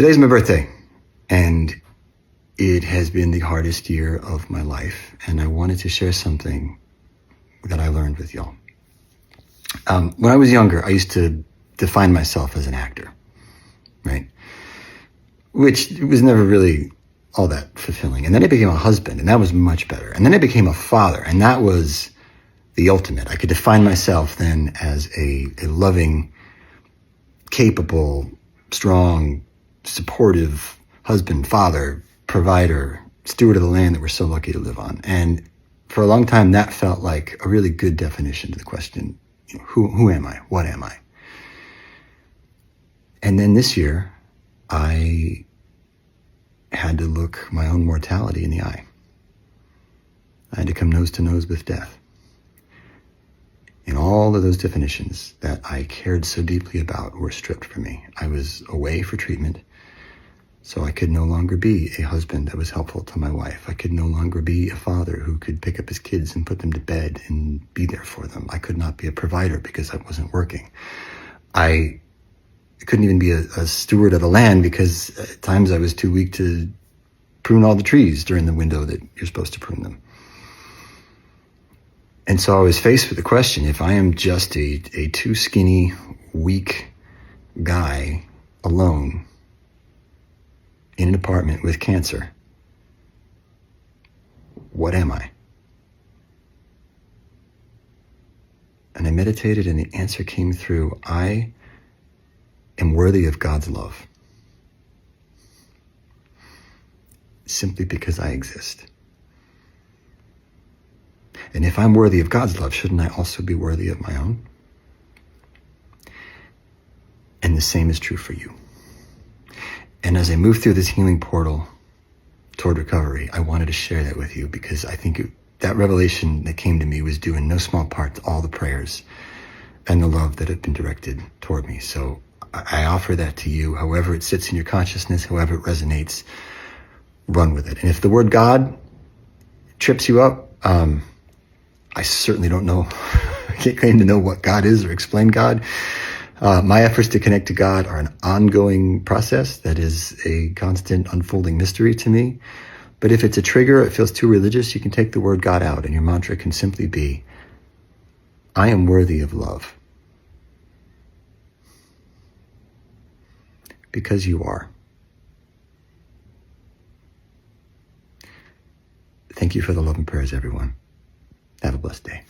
Today's my birthday, and it has been the hardest year of my life, and I wanted to share something that I learned with y'all. When I was younger, I used to define myself as an actor, right? Which was never really all that fulfilling. And then I became a husband, and that was much better. And then I became a father, and that was the ultimate. I could define myself then as a loving, capable, strong, supportive husband, father, provider, steward of the land that we're so lucky to live on. And for a long time, that felt like a really good definition to the question, who am I? What am I? And then this year, I had to look my own mortality in the eye. I had to come nose to nose with death. And all of those definitions that I cared so deeply about were stripped from me. I was away for treatment, so I could no longer be a husband that was helpful to my wife. I could no longer be a father who could pick up his kids and put them to bed and be there for them. I could not be a provider because I wasn't working. I couldn't even be a steward of the land because at times I was too weak to prune all the trees during the window that you're supposed to prune them. And so I was faced with the question, if I am just a too skinny, weak guy alone in an apartment with cancer, what am I? And I meditated and the answer came through. I am worthy of God's love. Simply because I exist. And if I'm worthy of God's love, shouldn't I also be worthy of my own? And the same is true for you. And as I move through this healing portal toward recovery, I wanted to share that with you because I think that revelation that came to me was due in no small part to all the prayers and the love that have been directed toward me. So I offer that to you, however it sits in your consciousness, however it resonates, run with it. And if the word God trips you up, I certainly don't know. I can't claim to know what God is or explain God. My efforts to connect to God are an ongoing process that is a constant unfolding mystery to me. But if it's a trigger, it feels too religious, you can take the word God out and your mantra can simply be, I am worthy of love. Because you are. Thank you for the love and prayers, everyone. Have a blessed day.